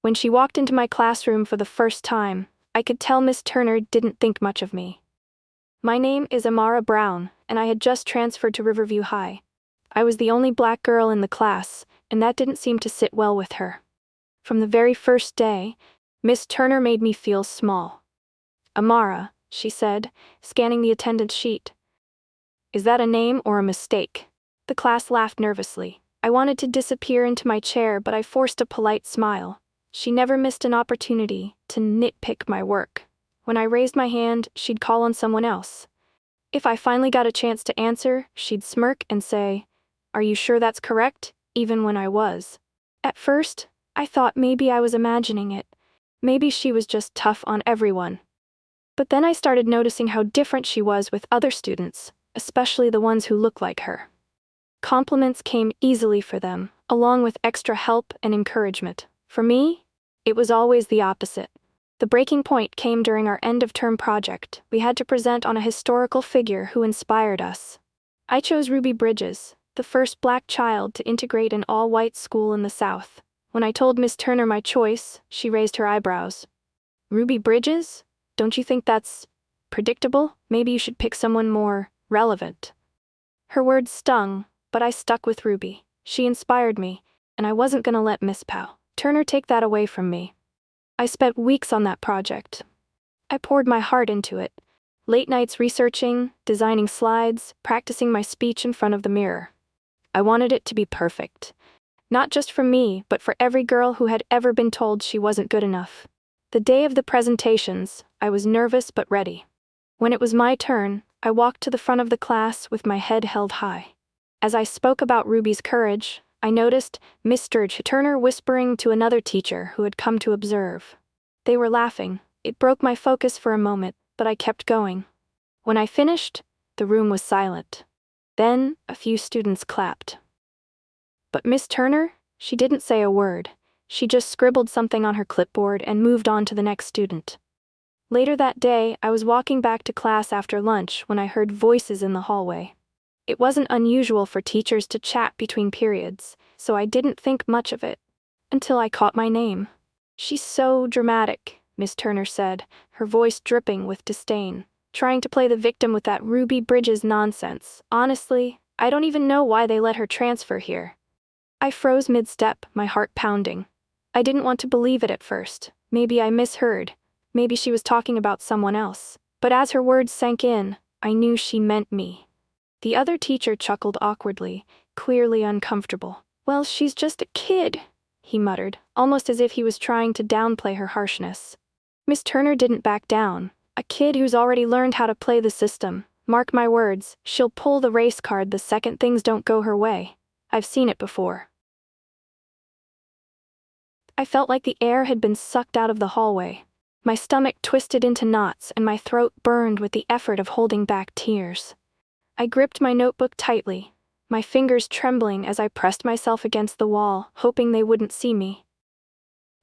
When she walked into my classroom for the first time, I could tell Miss Turner didn't think much of me. My name is Amara Brown, and I had just transferred to Riverview High. I was the only black girl in the class, and that didn't seem to sit well with her. From the very first day, Miss Turner made me feel small. "Amara," she said, scanning the attendance sheet. "Is that a name or a mistake?" The class laughed nervously. I wanted to disappear into my chair, but I forced a polite smile. She never missed an opportunity to nitpick my work. When I raised my hand, she'd call on someone else. If I finally got a chance to answer, she'd smirk and say, "Are you sure that's correct?" even when I was. At first, I thought maybe I was imagining it. Maybe she was just tough on everyone. But then I started noticing how different she was with other students, especially the ones who looked like her. Compliments came easily for them, along with extra help and encouragement. For me, it was always the opposite. The breaking point came during our end-of-term project. We had to present on a historical figure who inspired us. I chose Ruby Bridges, the first black child to integrate an all-white school in the South. When I told Miss Turner my choice, she raised her eyebrows. "Ruby Bridges? Don't you think that's predictable? Maybe you should pick someone more relevant." Her words stung, but I stuck with Ruby. She inspired me, and I wasn't gonna let Miss Turner take that away from me. I spent weeks on that project. I poured my heart into it. Late nights researching, designing slides, practicing my speech in front of the mirror. I wanted it to be perfect. Not just for me, but for every girl who had ever been told she wasn't good enough. The day of the presentations, I was nervous but ready. When it was my turn, I walked to the front of the class with my head held high. As I spoke about Ruby's courage, I noticed Mr. Turner whispering to another teacher who had come to observe. They were laughing. It broke my focus for a moment, but I kept going. When I finished, the room was silent. Then, a few students clapped. But Miss Turner, she didn't say a word. She just scribbled something on her clipboard and moved on to the next student. Later that day, I was walking back to class after lunch when I heard voices in the hallway. It wasn't unusual for teachers to chat between periods, so I didn't think much of it. Until I caught my name. "She's so dramatic," Miss Turner said, her voice dripping with disdain. "Trying to play the victim with that Ruby Bridges nonsense. Honestly, I don't even know why they let her transfer here." I froze mid-step, my heart pounding. I didn't want to believe it at first. Maybe I misheard. Maybe she was talking about someone else. But as her words sank in, I knew she meant me. The other teacher chuckled awkwardly, clearly uncomfortable. "Well, she's just a kid," he muttered, almost as if he was trying to downplay her harshness. Miss Turner didn't back down. "A kid who's already learned how to play the system. Mark my words, she'll pull the race card the second things don't go her way. I've seen it before." I felt like the air had been sucked out of the hallway. My stomach twisted into knots and my throat burned with the effort of holding back tears. I gripped my notebook tightly, my fingers trembling as I pressed myself against the wall, hoping they wouldn't see me.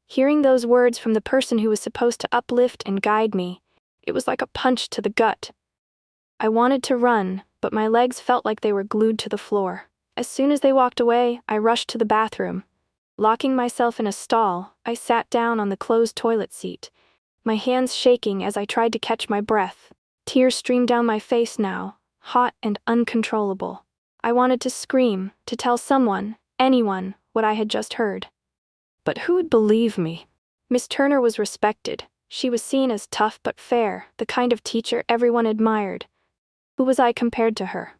Hearing those words from the person who was supposed to uplift and guide me, it was like a punch to the gut. I wanted to run, but my legs felt like they were glued to the floor. As soon as they walked away, I rushed to the bathroom. Locking myself in a stall, I sat down on the closed toilet seat, my hands shaking as I tried to catch my breath. Tears streamed down my face now, hot and uncontrollable. I wanted to scream, to tell someone, anyone, what I had just heard. But who would believe me? Miss Turner was respected. She was seen as tough but fair, the kind of teacher everyone admired. Who was I compared to her?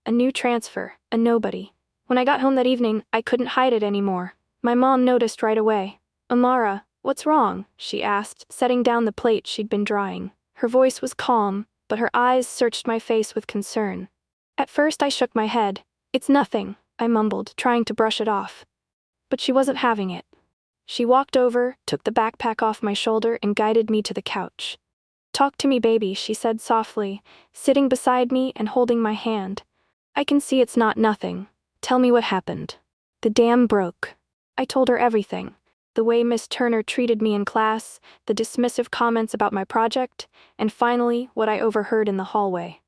A new transfer, a nobody. When I got home that evening, I couldn't hide it anymore. My mom noticed right away. "Amara, what's wrong?" she asked, setting down the plate she'd been drying. Her voice was calm, but her eyes searched my face with concern. At first I shook my head. "It's nothing," I mumbled, trying to brush it off. But she wasn't having it. She walked over, took the backpack off my shoulder and guided me to the couch. "Talk to me, baby," she said softly, sitting beside me and holding my hand. "I can see it's not nothing. Tell me what happened." The dam broke. I told her everything. The way Miss Turner treated me in class, the dismissive comments about my project, and finally, what I overheard in the hallway.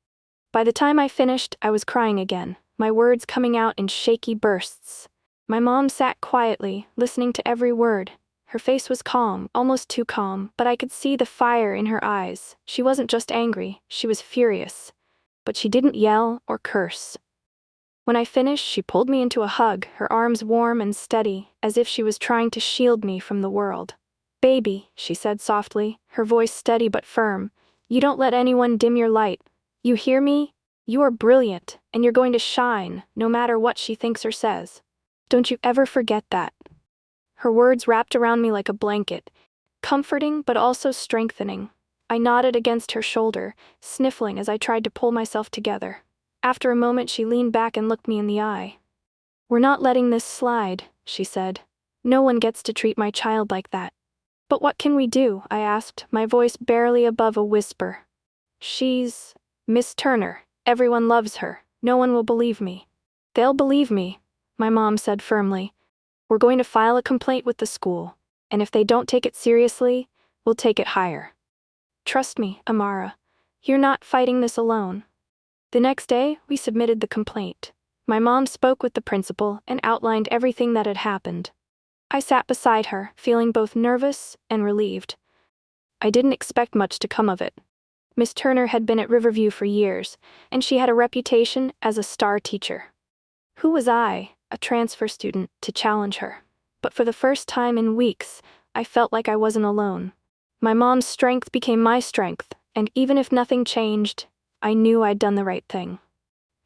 By the time I finished, I was crying again, my words coming out in shaky bursts. My mom sat quietly, listening to every word. Her face was calm, almost too calm, but I could see the fire in her eyes. She wasn't just angry, she was furious. But she didn't yell or curse. When I finished, she pulled me into a hug, her arms warm and steady, as if she was trying to shield me from the world. "Baby," she said softly, her voice steady but firm, "you don't let anyone dim your light. You hear me? You are brilliant, and you're going to shine, no matter what she thinks or says. Don't you ever forget that." Her words wrapped around me like a blanket, comforting but also strengthening. I nodded against her shoulder, sniffling as I tried to pull myself together. After a moment, she leaned back and looked me in the eye. "We're not letting this slide," she said. "No one gets to treat my child like that." "But what can we do?" I asked, my voice barely above a whisper. "She's Miss Turner. Everyone loves her. No one will believe me." "They'll believe me," my mom said firmly. "We're going to file a complaint with the school, and if they don't take it seriously, we'll take it higher. Trust me, Amara. You're not fighting this alone." The next day, we submitted the complaint. My mom spoke with the principal and outlined everything that had happened. I sat beside her, feeling both nervous and relieved. I didn't expect much to come of it. Miss Turner had been at Riverview for years, and she had a reputation as a star teacher. Who was I, a transfer student, to challenge her? But for the first time in weeks, I felt like I wasn't alone. My mom's strength became my strength, and even if nothing changed, I knew I'd done the right thing.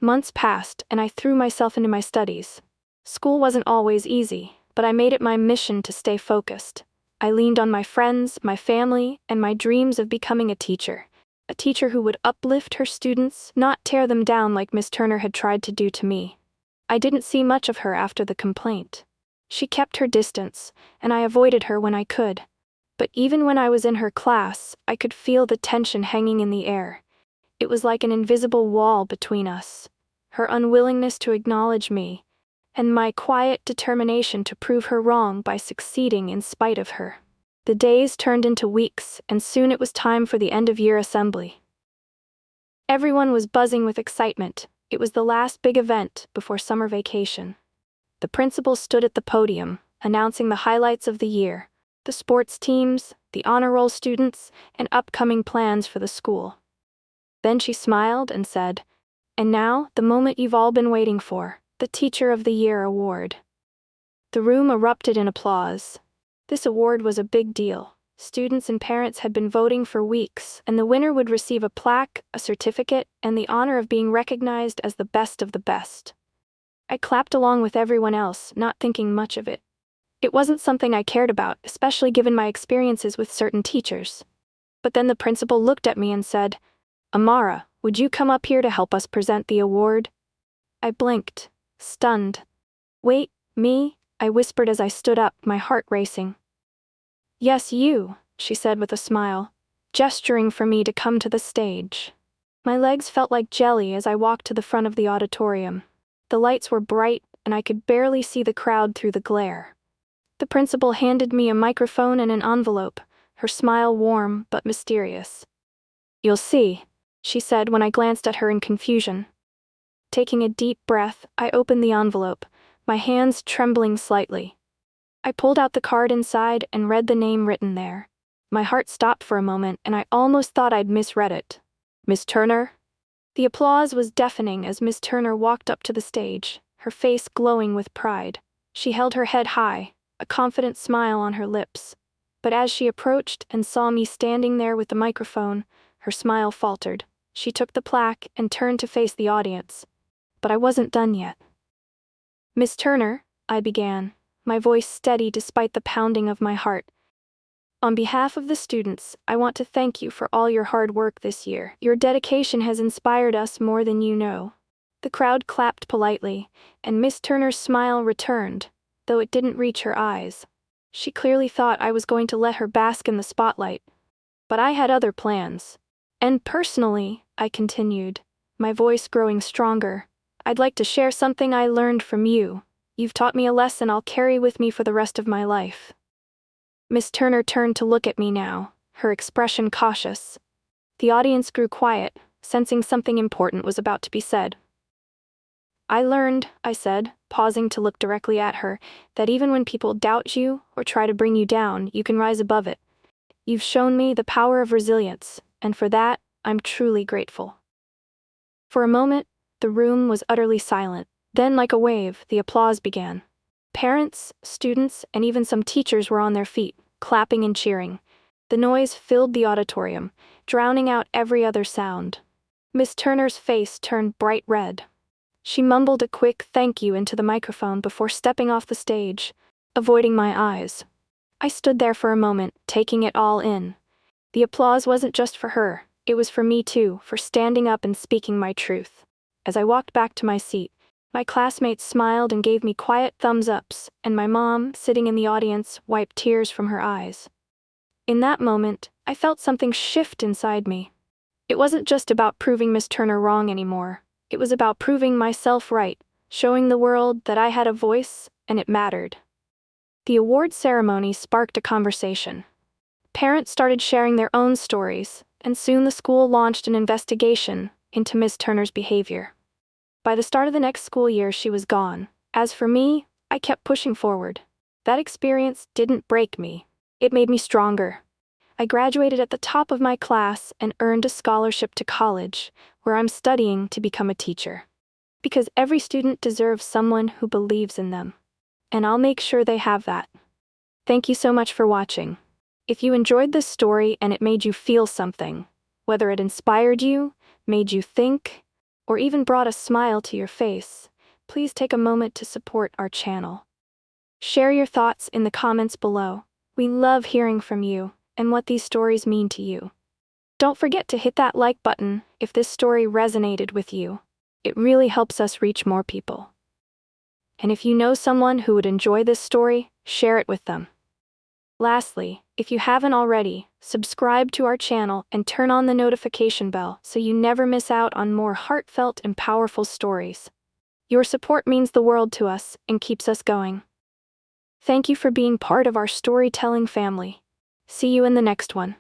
Months passed, and I threw myself into my studies. School wasn't always easy, but I made it my mission to stay focused. I leaned on my friends, my family, and my dreams of becoming a teacher who would uplift her students, not tear them down like Miss Turner had tried to do to me. I didn't see much of her after the complaint. She kept her distance, and I avoided her when I could. But even when I was in her class, I could feel the tension hanging in the air. It was like an invisible wall between us. Her unwillingness to acknowledge me, and my quiet determination to prove her wrong by succeeding in spite of her. The days turned into weeks, and soon it was time for the end-of-year assembly. Everyone was buzzing with excitement. It was the last big event before summer vacation. The principal stood at the podium, announcing the highlights of the year, the sports teams, the honor roll students, and upcoming plans for the school. Then she smiled and said, "And now, the moment you've all been waiting for, the Teacher of the Year award." The room erupted in applause. This award was a big deal. Students and parents had been voting for weeks, and the winner would receive a plaque, a certificate, and the honor of being recognized as the best of the best. I clapped along with everyone else, not thinking much of it. It wasn't something I cared about, especially given my experiences with certain teachers. But then the principal looked at me and said, "Amara, would you come up here to help us present the award?" I blinked, stunned. "Wait, me?" I whispered as I stood up, my heart racing. "Yes, you," she said with a smile, gesturing for me to come to the stage. My legs felt like jelly as I walked to the front of the auditorium. The lights were bright, and I could barely see the crowd through the glare. The principal handed me a microphone and an envelope, her smile warm but mysterious. "You'll see," she said when I glanced at her in confusion. Taking a deep breath, I opened the envelope, my hands trembling slightly. I pulled out the card inside and read the name written there. My heart stopped for a moment, and I almost thought I'd misread it. "Miss Turner?" The applause was deafening as Miss Turner walked up to the stage, her face glowing with pride. She held her head high, a confident smile on her lips. But as she approached and saw me standing there with the microphone, her smile faltered. She took the plaque and turned to face the audience. But I wasn't done yet. "Miss Turner," I began, my voice steady despite the pounding of my heart. "On behalf of the students, I want to thank you for all your hard work this year. Your dedication has inspired us more than you know." The crowd clapped politely, and Miss Turner's smile returned, though it didn't reach her eyes. She clearly thought I was going to let her bask in the spotlight. But I had other plans. "And personally," I continued, my voice growing stronger, "I'd like to share something I learned from you. You've taught me a lesson I'll carry with me for the rest of my life." Miss Turner turned to look at me now, her expression cautious. The audience grew quiet, sensing something important was about to be said. I learned, I said, pausing to look directly at her, that even when people doubt you or try to bring you down, you can rise above it. You've shown me the power of resilience, and for that, I'm truly grateful. For a moment, the room was utterly silent. Then, like a wave, the applause began. Parents, students, and even some teachers were on their feet, clapping and cheering. The noise filled the auditorium, drowning out every other sound. Miss Turner's face turned bright red. She mumbled a quick thank you into the microphone before stepping off the stage, avoiding my eyes. I stood there for a moment, taking it all in. The applause wasn't just for her, it was for me too, for standing up and speaking my truth. As I walked back to my seat, my classmates smiled and gave me quiet thumbs-ups, and my mom, sitting in the audience, wiped tears from her eyes. In that moment, I felt something shift inside me. It wasn't just about proving Miss Turner wrong anymore. It was about proving myself right, showing the world that I had a voice, and it mattered. The award ceremony sparked a conversation. Parents started sharing their own stories, and soon the school launched an investigation into Miss Turner's behavior. By the start of the next school year, she was gone. As for me, I kept pushing forward. That experience didn't break me. It made me stronger. I graduated at the top of my class and earned a scholarship to college, where I'm studying to become a teacher. Because every student deserves someone who believes in them. And I'll make sure they have that. Thank you so much for watching. If you enjoyed this story and it made you feel something, whether it inspired you, made you think, or even brought a smile to your face, please take a moment to support our channel. Share your thoughts in the comments below. We love hearing from you and what these stories mean to you. Don't forget to hit that like button if this story resonated with you. It really helps us reach more people. And if you know someone who would enjoy this story, share it with them. Lastly, if you haven't already, subscribe to our channel and turn on the notification bell so you never miss out on more heartfelt and powerful stories. Your support means the world to us and keeps us going. Thank you for being part of our storytelling family. See you in the next one.